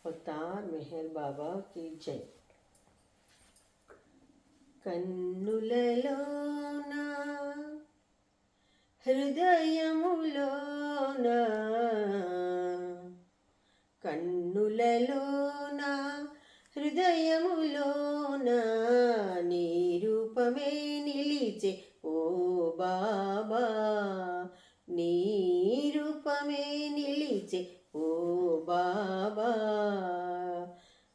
Avatar Meher బాబా की जय। కన్నులలోన హృదయములోన కన్నులలోన హృదయములోన నీ రూపమే నిలిచే ఓ బాబా, నీ రూపమే నిలిచే ఓ బాబా।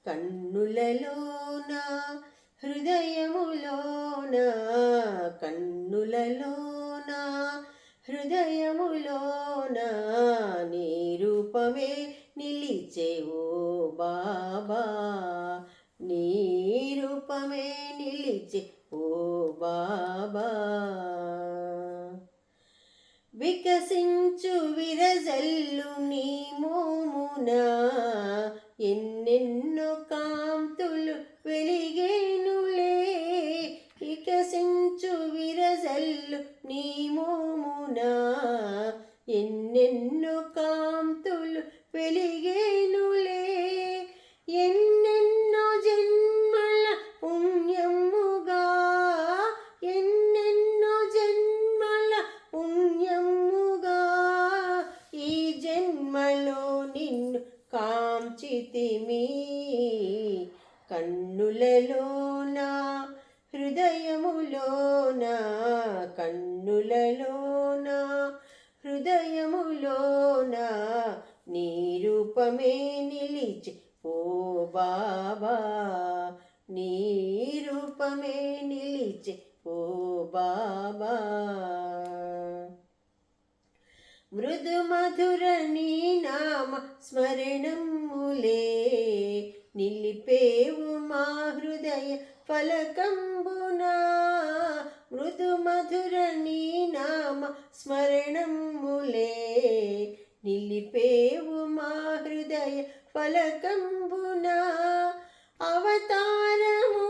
కన్నులలోన హృదయములోన కన్నులలోన హృదయములోన నీ రూపమే నిలిచే ఓ బాబా, నీ రూపమే నిలిచే ఓ బాబా। వికసించు విరజల్లు నీ మోమున ఎన్నెన్నో కాంతులు వెలిగేనులే, వికసించు విరజల్లు నీ మోమున ఎన్నెన్నో కాంతులు వెలిగేనులే, ఎన్నెన్నో జన్మల పుణ్యముగా ఎన్నెన్నో జన్మల పుణ్యముగా ఈ జన్మలో నిన్ను కాంచితిమి। కన్నులలోన హృదయములోన కన్నులలోన హృదయములోన నీ రూపమే నిలిచి ఓ బాబా, నీ రూపమే నిలిచి ఓ బాబా। మృదు మధుర నీ నామ స్మరణములే నిలిపేవు మా హృదయ ఫలకంబున, మృదు మధుర నీ నామ స్మరణములే నిలిపేవు మా హృదయ ఫలకంబున। అవతారమూర్తివి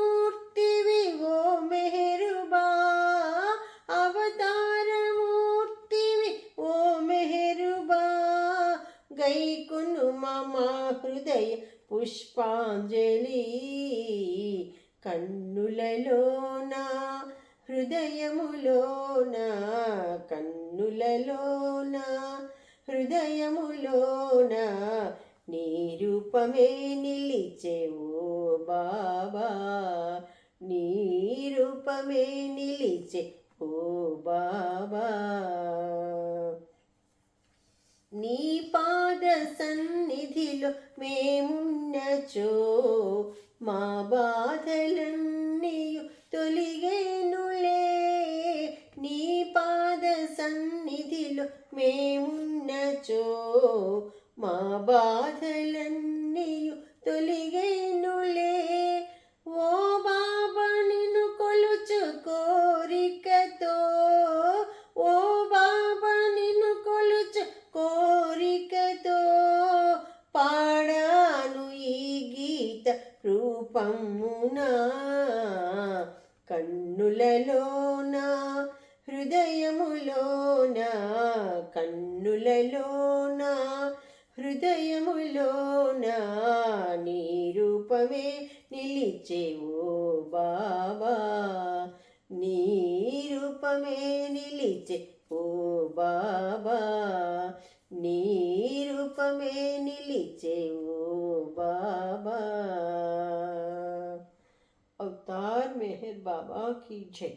ఓ మెహరుబా, అవతారమూర్తివి ఓ మెహరుబా, గైకును మా హృదయ పుష్పాంజలి। కన్నులలోన హృదయములోన కన్నులలోన హృదయములోన నీ రూపమే నిలిచే ఓ బాబా, నీ రూపమే నిలిచే ఓ బాబా। నీ పాద సన్నిధిలో మేమున్నచో మా బాధలన్నీయు తొలిగేనులే, నీ పాద సన్నిధిలో మేమున్నచో మా బాధలన్నీయు తొలిగేనులే, ఓ బాబా నిన్ను కొలుచు కోరికతో, ఓ బాబా నిన్ను కొలుచు కోరికతో పాడాను ఈ గీత రూపమున। కన్నులలోన హృదయములోన కన్నులలోన హృదయములోన నీ రూపమే నిలిచే ఓ బాబా, నీ రూపమే నిలిచే ఓ బాబా, నీ రూపమే నిలిచే ఓ బాబా। అవతార్ మెహర్ బాబా की जय।